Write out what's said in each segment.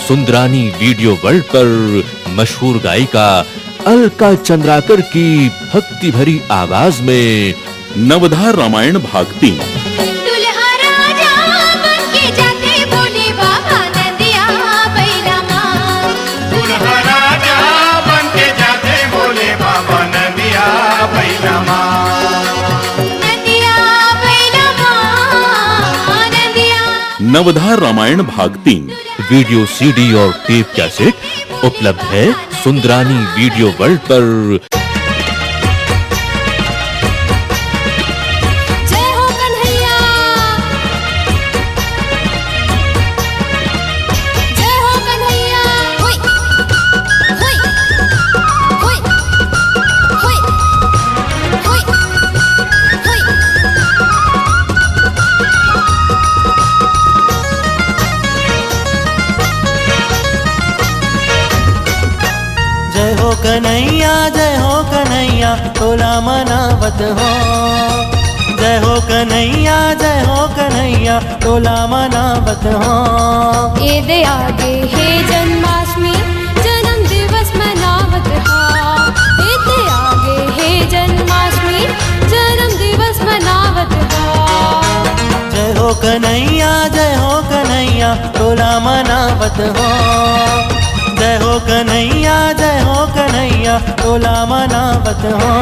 Sundarani video world पर मशहूर गायिका अलका चंद्राकर की भक्ति भरी आवाज में नवधार रामायण भाग 3। दुल्हा राजा बनके जाते बोले बाबा नंदिया बैरामा। दुल्हा राजा बनके जाते बोले बाबा नंदिया बैरामा। नंदिया बैरामा, नंदिया। नवधार रामायण भाग 3 वीडियो सीडी और टेप कैसेट उपलब्ध है सुंदरानी वीडियो वर्ल्ड पर। जय हो कन्हैया, जय हो कन्हैया। हुई, हुई, हुई, हुई, हुई, हुई। जय हो कन्हैया तोला मनावत हो। जय हो कन्हैया तोला मनावत हो। ये दे आगे हे जन्माष्टमी जन्म दिवस मनावत हा। ये दे आगे हे जन्माष्टमी जन्म दिवस मनावत हा। जय हो कन्हैया तोला मनावत हो। जय हो कन्हैया तोला मनावत हो।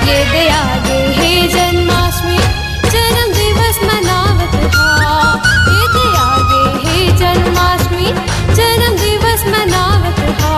ये दे आगे हे जन्माष्टमी जन्म दिवस मनावत हा। ये दे आगे हे जन्माष्टमी जन्म दिवस मनावत हा।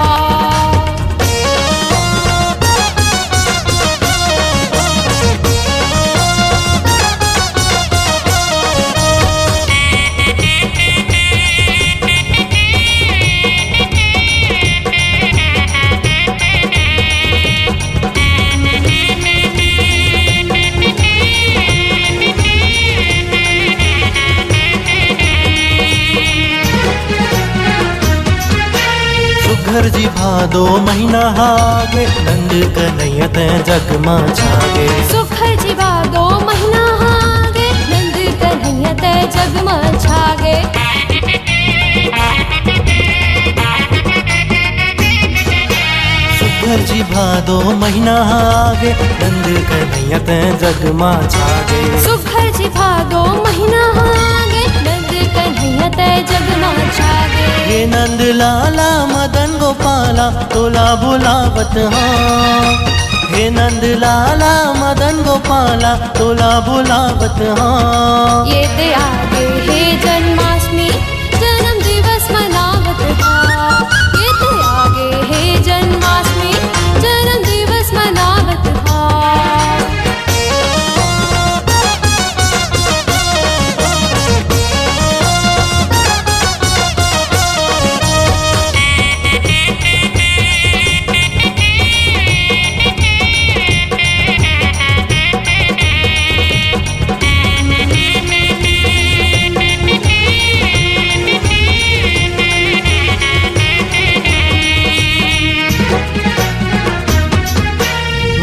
सुघर जी भादो महीना हागे नंद कन्हैया ते जगमा छागे। सुखर जी भादो महीना हागे नंद कन्हैया ते जगमा छागे। सुघर जी भादो महीना हागे नंद कन्हैया ते जगमा छागे। सुखर जी भादो महीना हागे नंद कन्हैया ते जगमा छागे। ये नंद लाला मदन गोपाला तोला बुलावत हो। हे नंद लाला मदन गोपाला तोला बुलावत हो। ये दे आगे हे जन्माष्टमी जन्म दिवस मनावत हा। ये दे आगे हे जन्माष्टमी जन्म दिवस मनावत हा।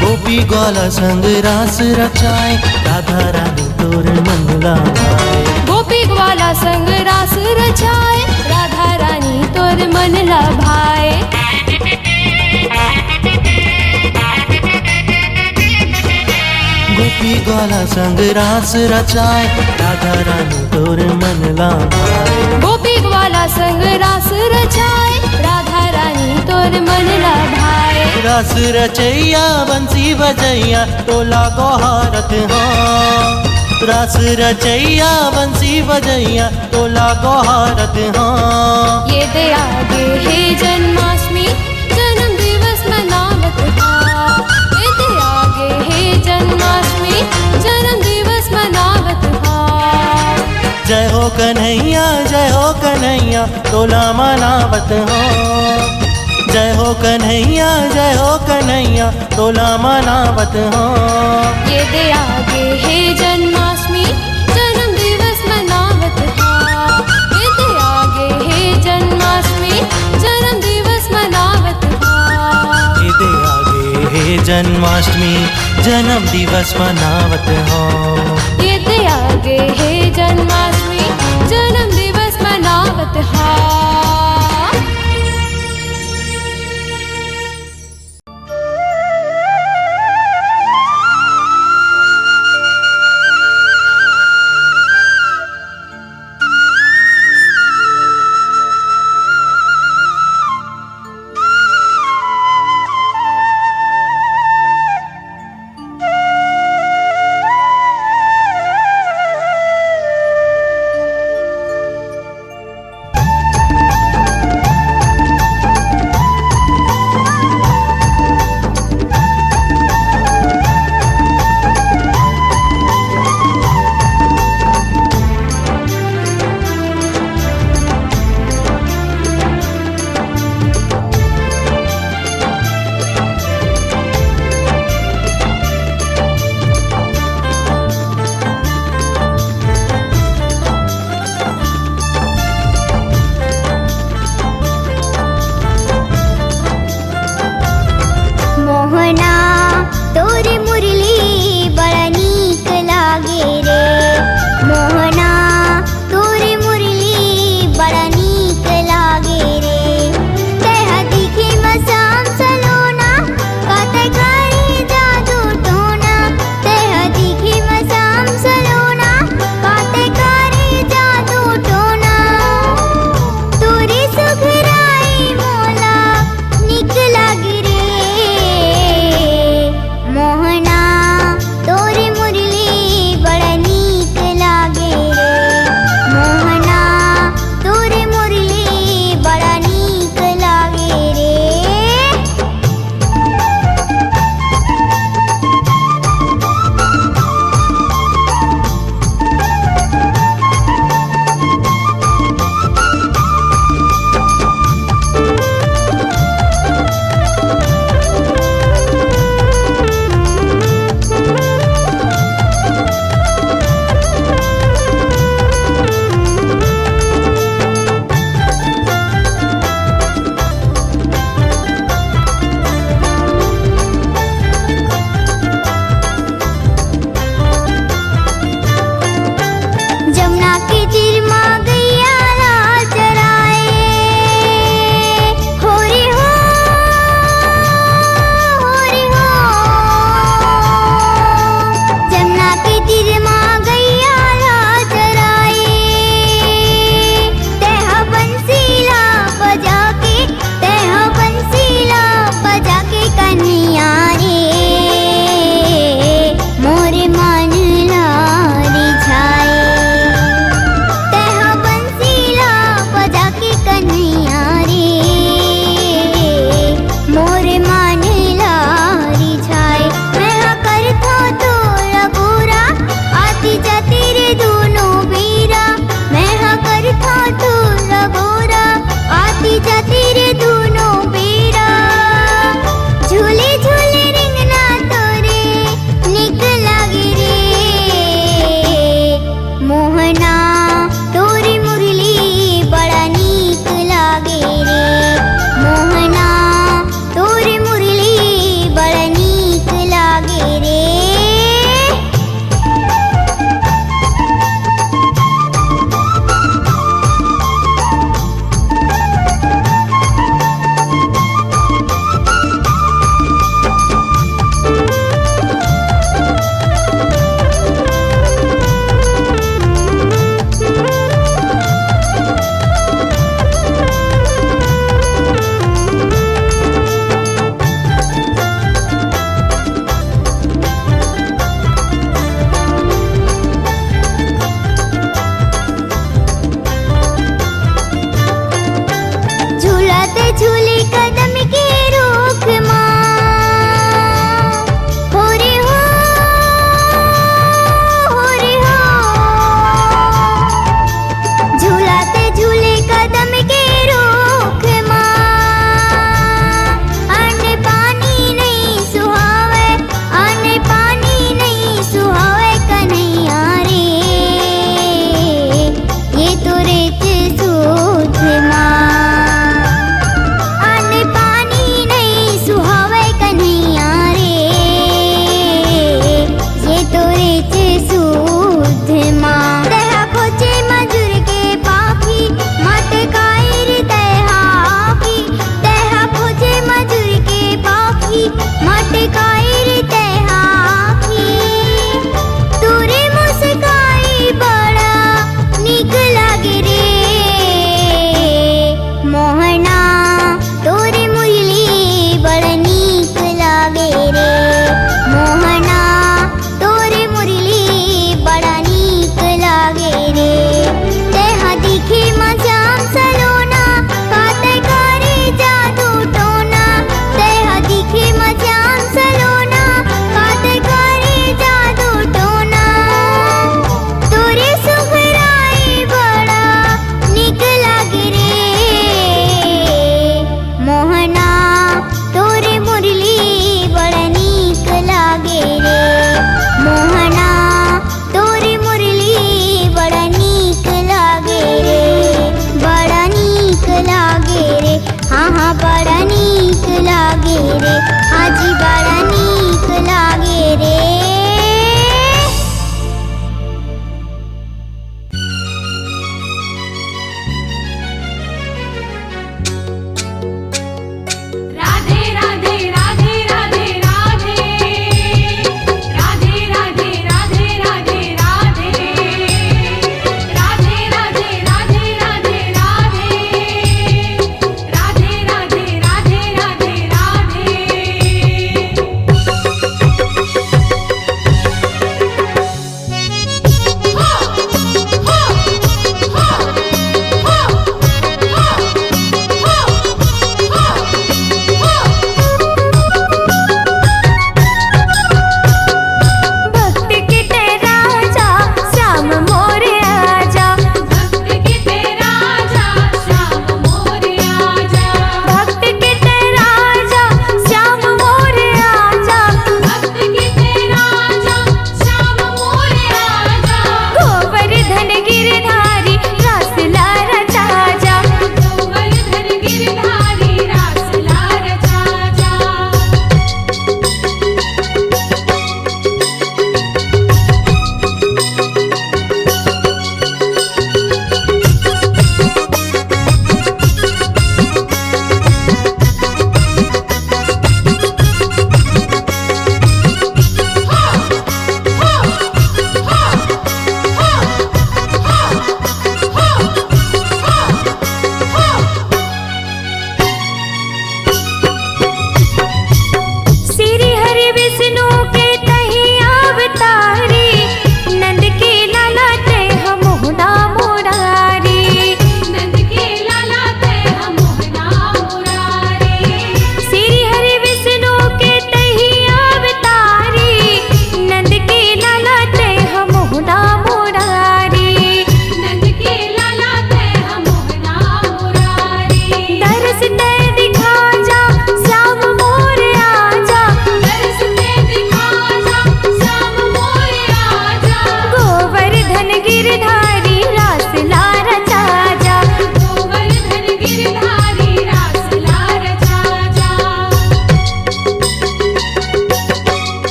गोपी ग्वाला संग रास रचाए राधा रानी तोर मन लाए। गोपी ग्वाला संग रास रचाए राधा रानी तोर मन लभाए। गोपी ग्वाला संग रास रचाए राधा रानी तोर मन लाए। गोपी ग्वाला संग रास रचाए राधा रानी तोर मन लभाए। रास रचैया बंसी बजैया तोला गोहारत हो। रास रचैया बंसी बजैया तोला गोहारत हो। ये दे आगे हे जन्माष्टमी जन्म दिवस मनावत हा। ये दे आगे हे जन्माष्टमी जन्म दिवस मनावत हा। जय हो कन्हैया तोला मनावत हो। जय हो कन्हैया तोला मनावत हो। ये दे आगे हे जन्माष्टमी जन्म दिवस मनावत हा। ये दे आगे हे जन्माष्टमी जन्म दिवस मनावत हा। ये दे आगे हे जन्माष्टमी जन्म दिवस मनावत हो। ये दे आगे हे जन्माष्टमी जन्म दिवस मनावत हा।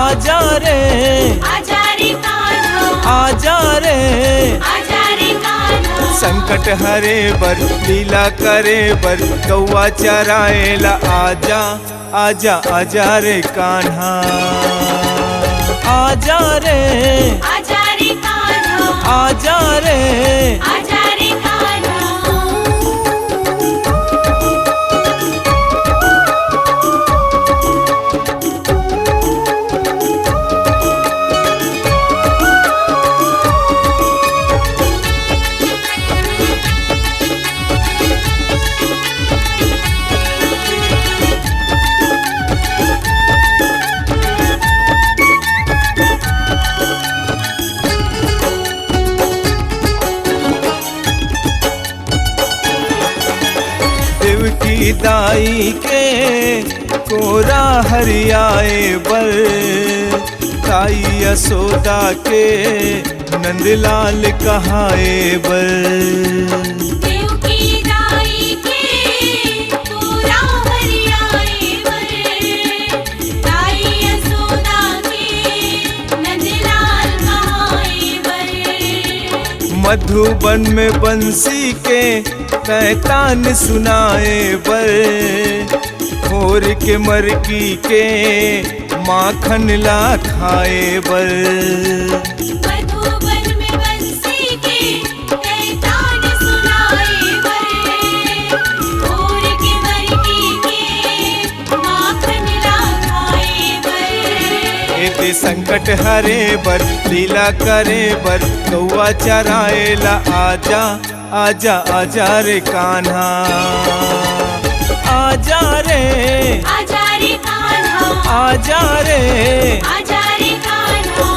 आजा रे आजा रे कान्हा आजा रे आजा रे कान्हा संकट हरे बर लीला करे बर गौआ चराएला आजा आजा आजा रे कान्हा आजा रे आजा रे कान्हा आजा रे आजा रे कान्हा देवकी दाई के कोरा हरियाए बर ताई यशोदा के नंदलाल कहाए बर देव की दाई के पूरा हरियाए बर ताई यशोदा के नंदलाल कहाए बर मधुबन में बंसी के तैतान सुनाए बर खोर के मरकी के माखन ला खाए बर मधुबन में बंसी के तैतान सुनाए बर और के मरकी के माखन ला खाए बर एते संकट हरे बर लीला करे बर गौआ चराएला आजा आजा आजा रे कान्हा आजा रे आजा रे कान्हा आजा रे आजा रे कान्हा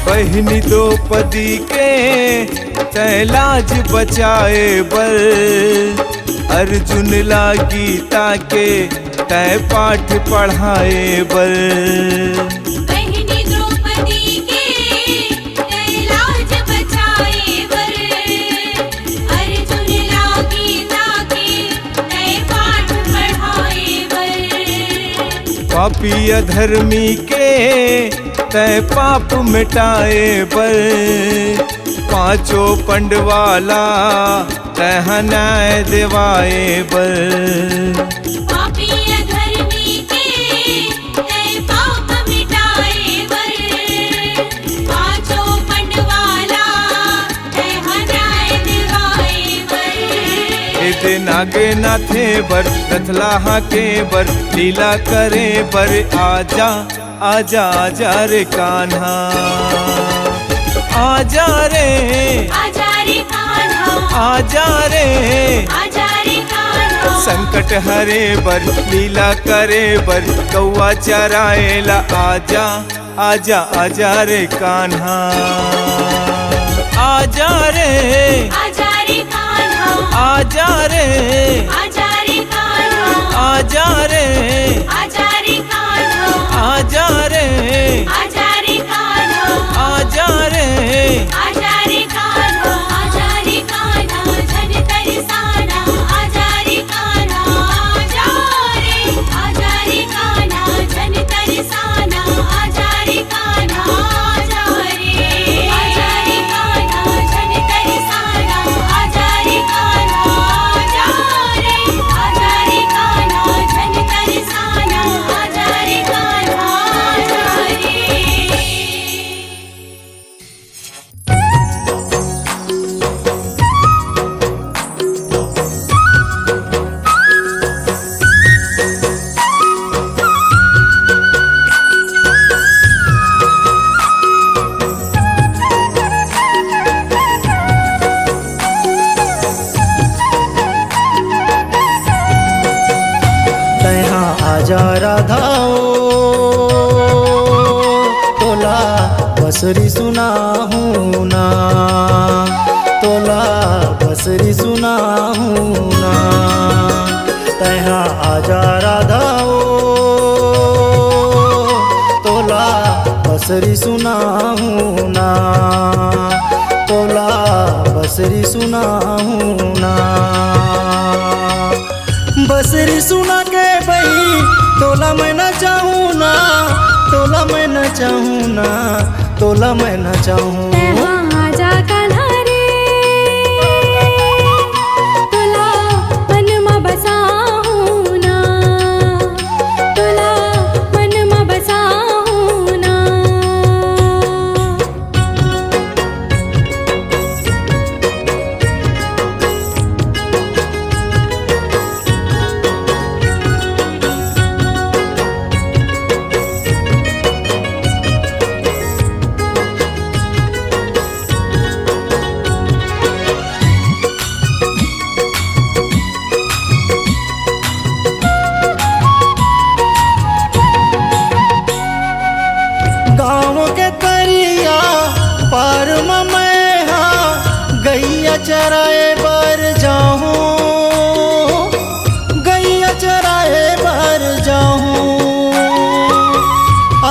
बहिनी द्रौपदी के तैलाज बचाए बर अर्जुन ला गीता के तय पाठ पढ़ाए बर बहिनी द्रौपदी के तैलाज बचाए बर अर्जुन ला गीता के तय पाठ पढ़ाए बर पापी अधर्मी के तय पाप मिटाए बर पांचों पंडवाला तह न्याय दिवाए बर पापी अधर्मी के तय पाप मिटाए बर पांचों पंडवाला तह न्याय दिवाए बर एते नागे नाथे बर रथलाहा के बर लीला करे बर आजा आजा आजा रे कान्हा आजा रे आजा रे कान्हा आजा रे आजा रे कान्हा संकट हरे बर लीला करे बर गौआ चराएला आजा आजा आजा रे कान्हा आजा रे आजा रे कान्हा आजा रे आजा रे कान्हा आजा रे आजा रे कान्हा आजा रे आजा रे कान्हा आजा रे आजा रे कान्हा आजा रे कान्हा झन तरसाना आजा रे कान्हा आजा रे कान्हा झन तरसाना आजा रे कान्हा आजा रे कान्हा झन तरसाना आजा रे कान्हा आजा रे कान्हा झन तरसाना आजा बसरी सुनाहूँ ना, तोला बसरी सुनाहूँ ना। तैहा आजा राधा ओ, तोला बसरी सुनाहूँ ना, तोला बसरी सुनाहूँ ना। बसरी सुना के बही तोला मैं न चाहूँ ना, तोला मैं न चाहूँ ना, तोला मैं न चाहूँ। आजा कान्हा रे, तोला मन में बसाहूँ ना, तोला मन में बसाहूँ ना। गाँव के तरिया पार में मैं हाँ गैया चराए बर जाऊँ, गैया चराए बर जाऊँ।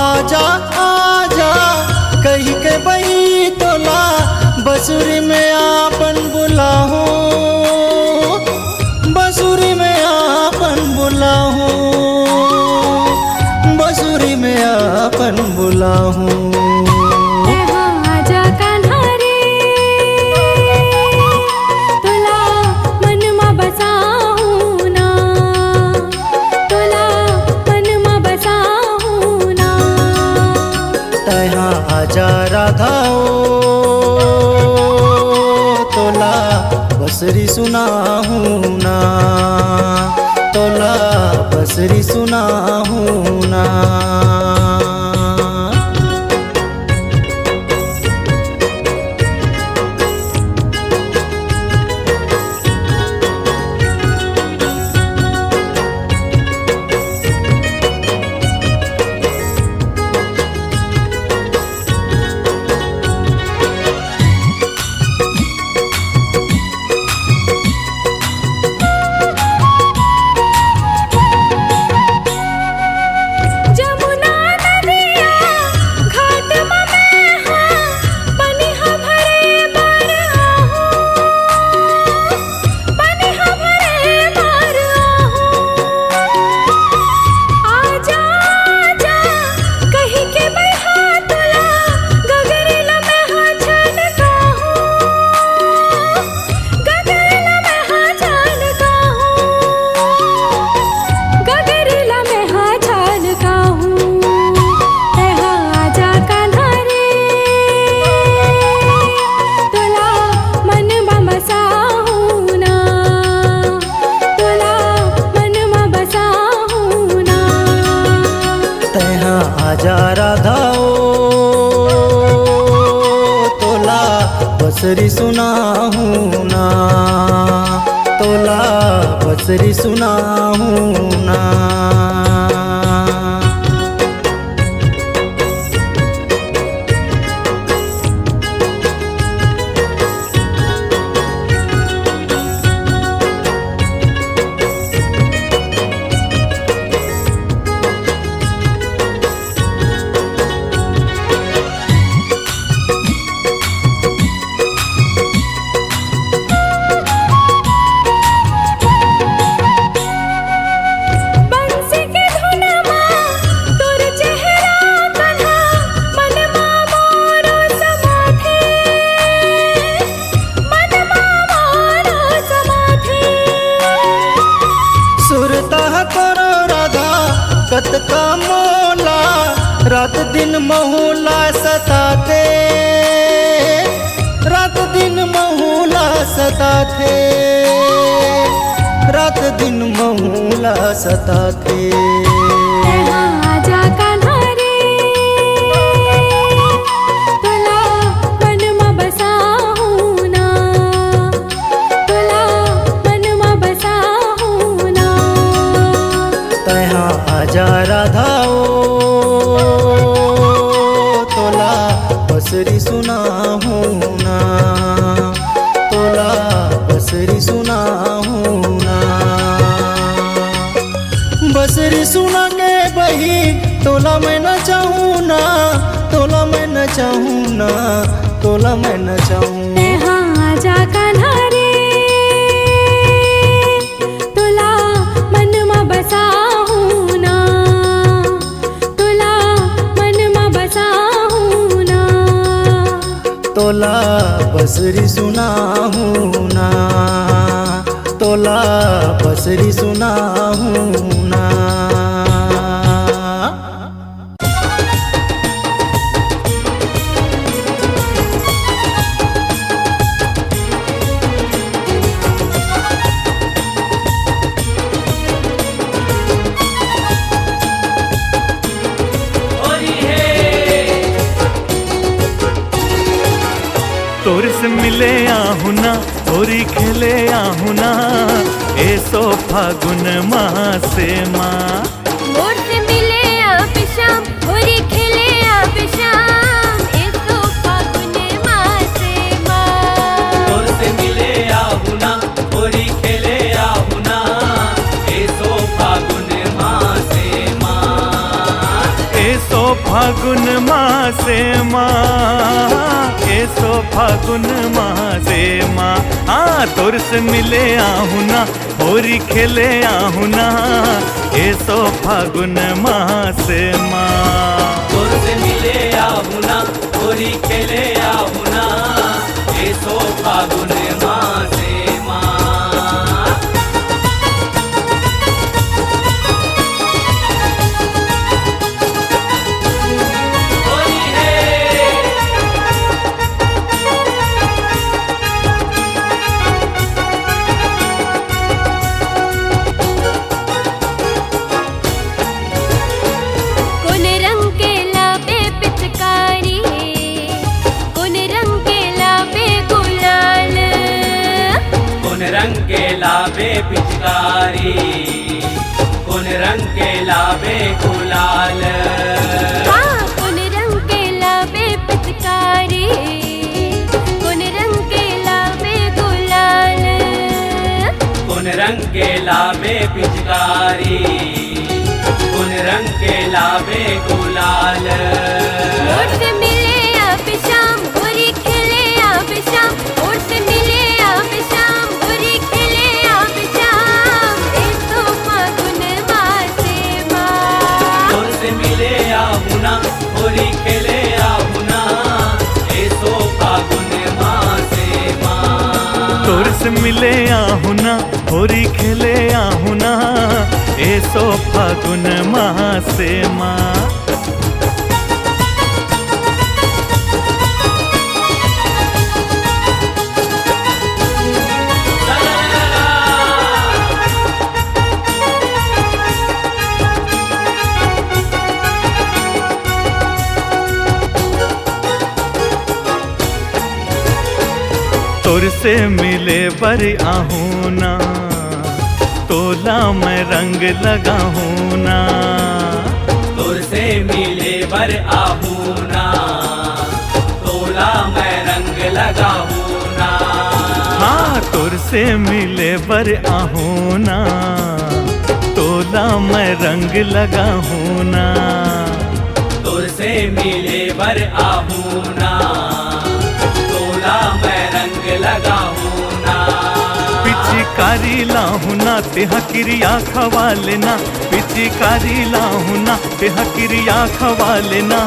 आजा आजा कही के बही तोला बसुरी में आपन बुलाहूँ, बसुरी में आपन बुलाहूँ, बसुरी में आपन बुलाहूँ। आजा कान्हा रे, तोला मन में बसाहूँ ना, तोला मन में बसाहूँ ना। तैहा आजा राधा ओ, तोला बसरी सुनाहूँ ना, तोला बसरी सुनाहूँ ना। जमुना नदिया घाट में मैं हाँ पनिहा भरे बार आहूँ, पनिहा भरे बार आहूँ। आजा आजा कही के बैहा तोला गगरेला में हाँ छनकाहूँ, गगरेला में हाँ छनकाहूँ, गगरेला में हाँ छनकाहूँ। तैहा आजा कान्हा रे, तोला मन में बसाहूँ ना, तोला मन में बसाहूँ ना। तैहा आजा राधा ओ, तोला बसरी सुनाहूँ ना, तोला बसरी सुनाहूँ ना। बंसी के धुन में तोर चेहरा कान्हा मन में मोरो समाथे, मन में मोरो समाथे। सुरता करो राधा कत का मोला, रात दिन महुला सताते, रात दिन महुला सताते, रात दिन महुला सताते। तैहा आजा कान्हा रे, तोला मन में बसाहूँ ना, तोला मन में बसाहूँ ना। तैहा आजा राधा ओ, तोला बसरी सुनाहूँ ना, तोला बसरी सुनाहूँ ना। बसरी सुना के बही तोला मैं न चाहूँ ना, तोला मैं न चाहूँ ना, तोला मैं न चाहूँ। हाँ जा कान्हा रे तोला मन में बसाहूँ ना, तोला मन में बसाहूँ ना। तोला बसरी सुनाहूँ ना, तोला बसरी सुनाहूँ ना। तोर से मिले आहू ना, होरी खेले आहू ना, ऐसो फागुन मासे माँ। मोर से मिले आप शाम होरी खेले आप शाम, ऐसो फागुन मासे माँ। तोर से मिले आहू ना, होरी खेले आहू ना, ऐसो फागुन मासे माँ। ऐसो फागुन मासे माँ, ऐसो फागुन मासे माँ। हाँ तोर से मिले आहू ना, होरी खेले आहू ना, ऐसो फागुन मासे माँ। तोर से मिले आहू ना, होरी खेले आहू ना, ऐसो फागुन मासे माँ। कौन रंग के लाबे पिचकारी, कौन रंग के लाबे गुलाल, कौन रंग के लाबे पिचकारी, कौन रंग के लाबे गुलाल। हाँ कौन रंग के लाबे पिचकारी, कौन रंग के लाबे गुलाल। कौन रंग के लाबे पिचकारी, कौन रंग के लाबे गुलाल। मोर से मिले आप शाम होरी खेले आप शाम, मोर से मिले आप शाम होरी खेले आप शाम, ऐसो फागुन मासे माँ। तोर से मिले आहू ना, होरी खेले आहू ना, ऐसो फागुन मासे माँ। तोर से मिले आहू ना, होरी खेले आहू ना, ऐसो फागुन मासे माँ। तोर से मिले बर आहू ना, तोला मैं रंग लगाहूँ ना। तोर से मिले बर आहू ना, तोला मैं रंग लगाहू ना। हाँ तोर से मिले बर आहू ना, तोला मैं रंग लगाहूँ ना। तोर से मिले बर आहू ना, तोला मैं रंग लगाहू ना। पिचकारी लाहू ना, तेहा क्रिया खवा लेना, पिचकारी लाहू ना, तेहा क्रिया खवा लेना,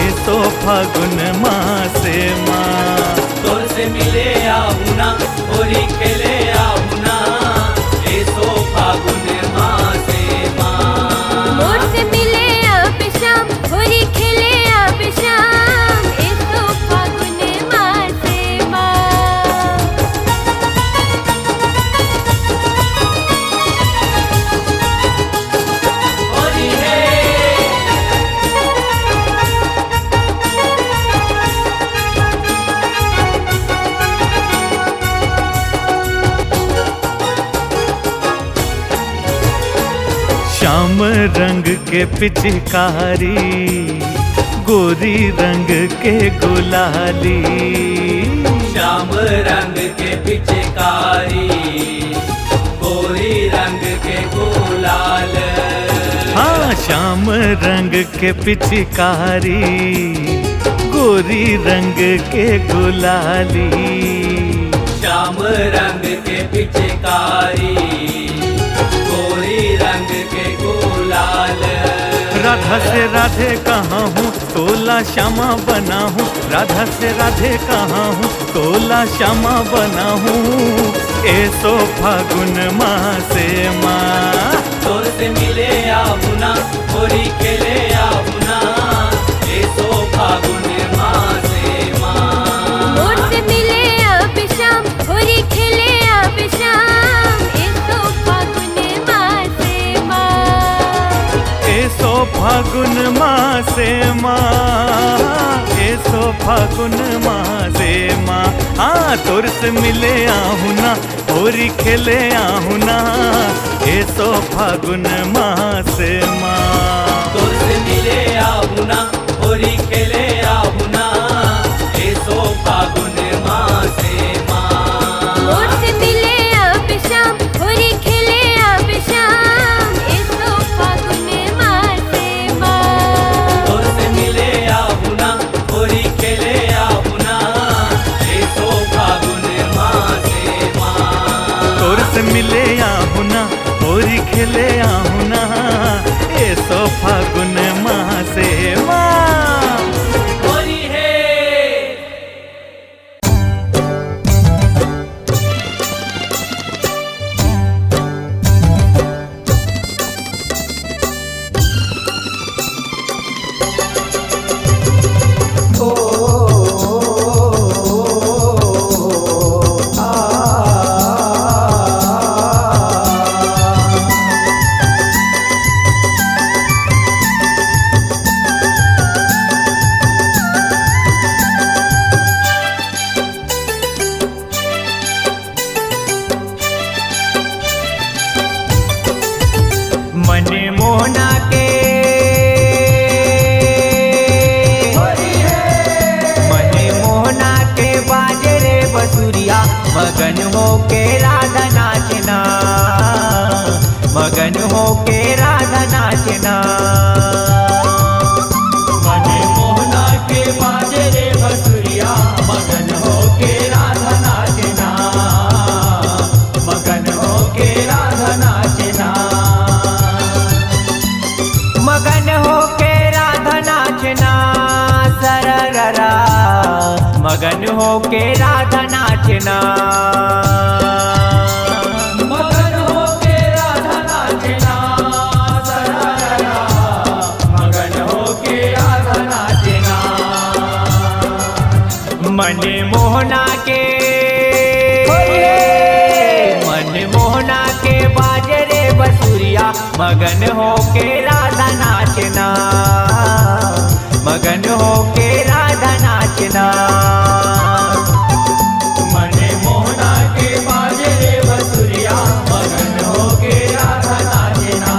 ऐसो फागुन मासे माँ। तोर से मिले आहू ना, होरी खेले आहू ना, ऐसो फागुन मासे माँ। मोर से मिले आप शाम होरी खेले आप शाम, ऐसो फागुन मासे माँ। होरी है श्याम रंग के पिचकारी, गोरी रंग के गुलाली। श्याम रंग के पिचकारी, गोरी रंग के गुलाल। हाँ, श्याम रंग के पिचकारी, गोरी रंग के गुलाली। श्याम रंग के पिचकारी, गोरी रंग के गुलाल। राधा से राधे कहाँ हूँ, तोला श्यामा बना हूँ। राधा से राधे कहाँ हूँ, तोला श्यामा बना हूँ। ऐसो फागुन मासे माँ, तोर से मिले आहुना, होली खेले आहुना। ऐसो फागुन मासे माँ, मोर से मिले अब शाम, होली खेले अब शाम। ऐसो फागुन मासे माँ, ऐसो फागुन मासे माँ, ऐसो फागुन मासे माँ। हाँ, तोर से मिले आहुना, होली खेले आहुना। ऐसो फागुन मासे माँ, तोर से मिले आहुना, होली खेले आहुना। ऐसो फागुन मासे माँ, मोर से मिले अब शाम, होली खेले अब शाम। ऐसो फागुन मासे माँ, तोर से मिले आहुना, होली खेले आहुना। ऐसो फागुन मासे माँ, तोर से मिले आहुना, होली खेले आहुना। ऐसो फागुन मासे माँ। होली है। मन मोहना के मन मोहना के बाजे रे बसुरिया। मगन हो के राधा नाचना, मगन हो के राधा नाचना। मन मोहना के बाजे रे बसुरिया, मगन हो के राधा नाचना, मगन हो के राधा नाचना। मगन हो के राधा नाचना सरररा, मगन हो के राधा नाचना। मगन हो के राधा नाचना सरररा, मगन हो के राधा नाचना। मन मोहना के मन मोहना के बाजरे बसुरिया। मगन हो के राधा नाचना, मगन हो के राधा नाचना। मन मोहना के बाजरे बसुरिया। मगन हो के राधा नाचना,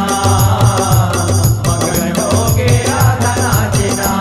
मगन हो के राधा नाचना।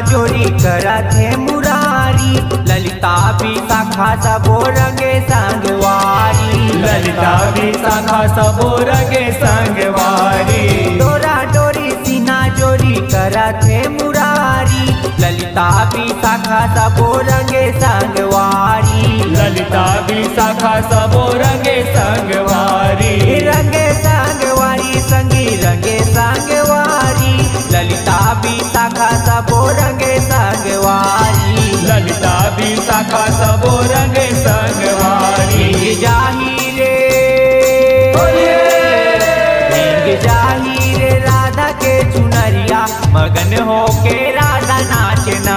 जोड़ी करत है मुरारी। ललिता भी शाखा सबो रंगे संगवारी, ललिता भी शाखा सबो रंगे संगवारी। डोरा डोरी सीना जोड़ी करत है मुरारी। ललिता भी शाखा सबो रंगे संगवारी, ललिता भी शाखा सबो रंगे संगवारी। रंगे संगवारी संगी रंगे संगवारी। ललिता भी शाखा नगरिया मगन हो के राधा नाचना,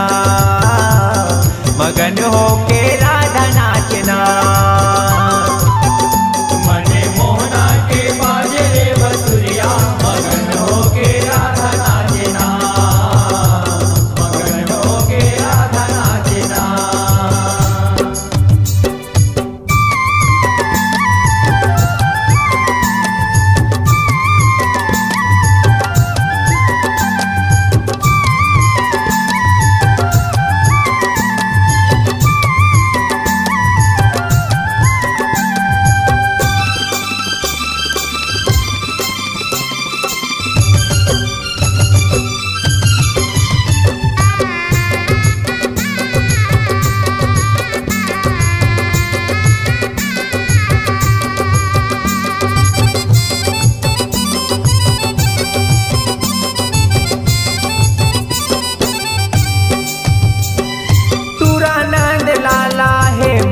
मगन हो के राधा नाचना। मने मोहना के बाजे रे बसुरिया मगन हो के राधा नाचना, मगन हो के राधा नाचना।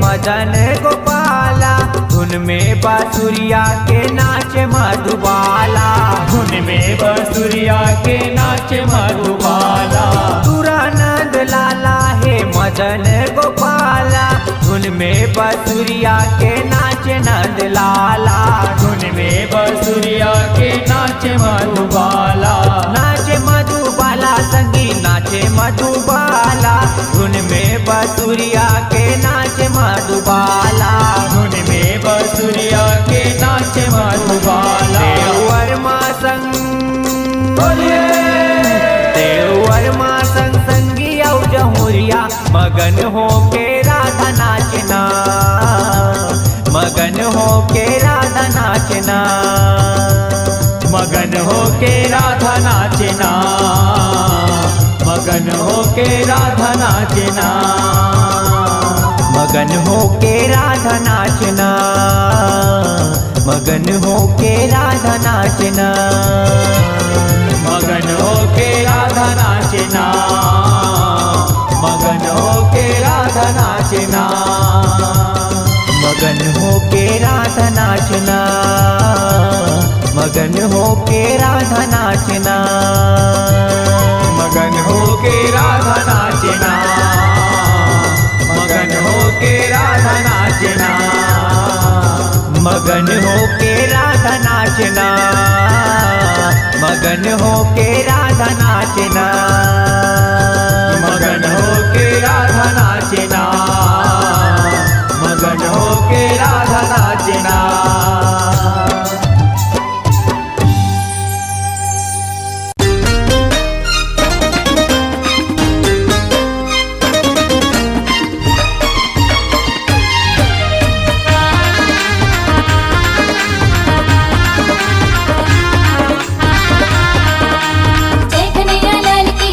मदन गोपाला धुन में बांसुरिया के नाचे मधुबाला, धुन में बांसुरिया के नाचे मधुबाला। सुरानंद लाला है मदन गोपाला धुन में बांसुरिया के नाचे नंद लाला, धुन में बांसुरिया के नाचे मधुबाला। नाचे मधुबाला संगी नाचे मधुबाला धुन में बांसुरिया के नाचे मधुबाला, धुन में बांसुरिया के नाचे मधुबाला। देवर माँ संग देवर माँ संग संगी औ जमुरिया मगन हो के राधा नाचना, मगन हो के राधा नाचना, मगन हो के राधा नाचना, मगन हो के राधा नाचना, मगन हो के राधा नाचना, मगन हो के राधा नाचना, मगन हो के राधा नाचना, मगन हो के राधा नाचना, मगन हो के राधा नाचना, मगन हो के राधा नाचना, मगन हो के राधा नाचना, मगन हो के राधा नाचना, मगन हो के राधा नाचना, मगन हो के राधा नाचना, मगन हो के राधा नाचना, मगन हो के राधा नाचना। जय कन्हैया लाल की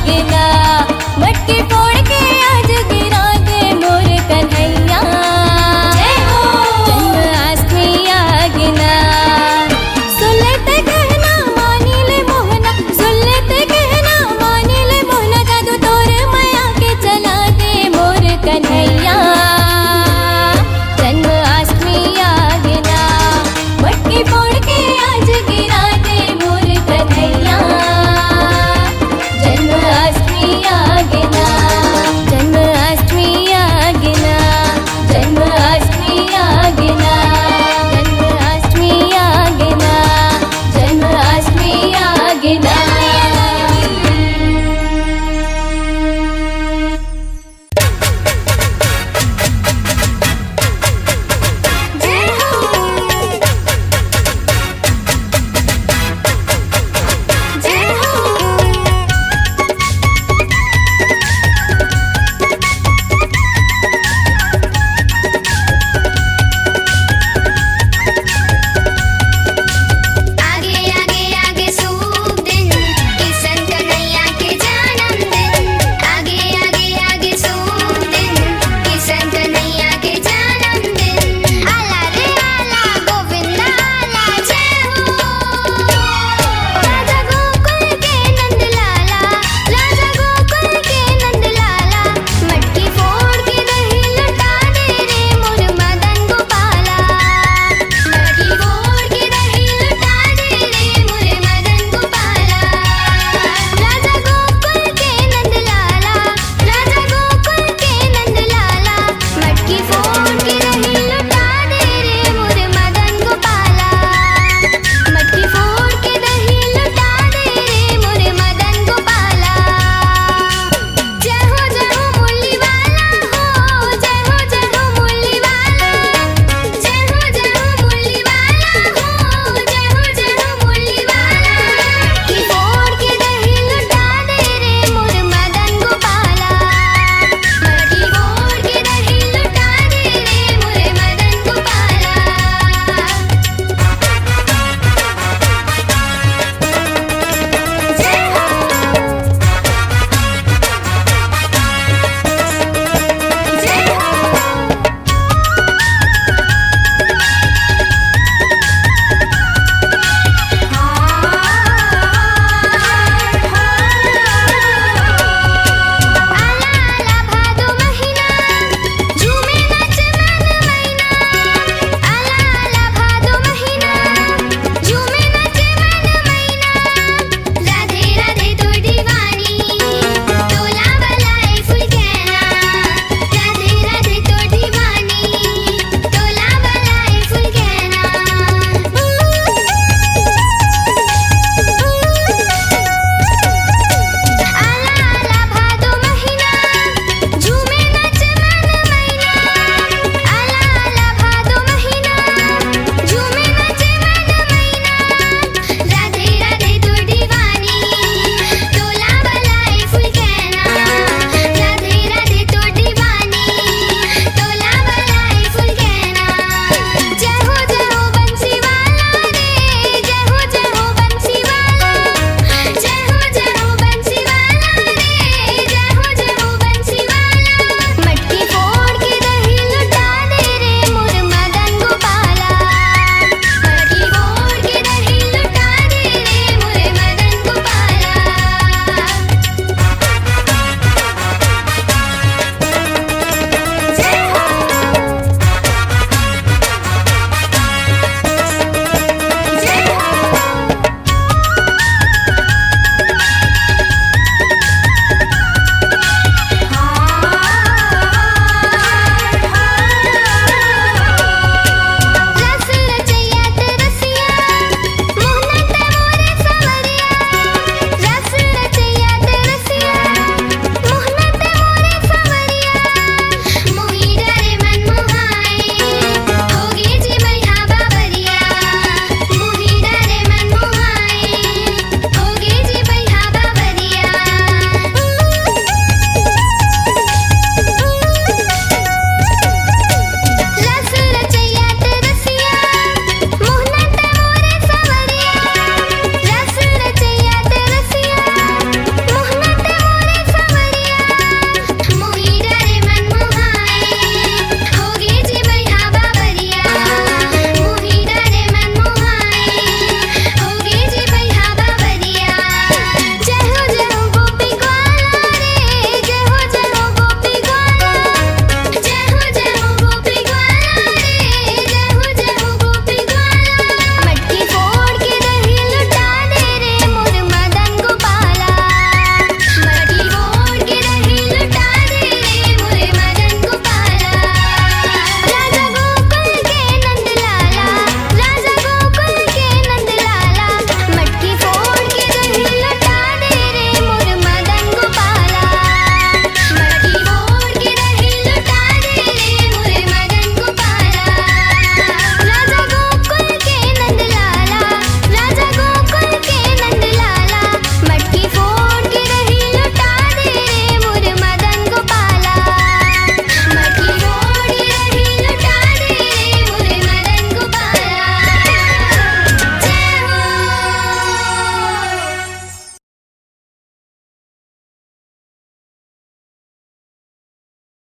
लागे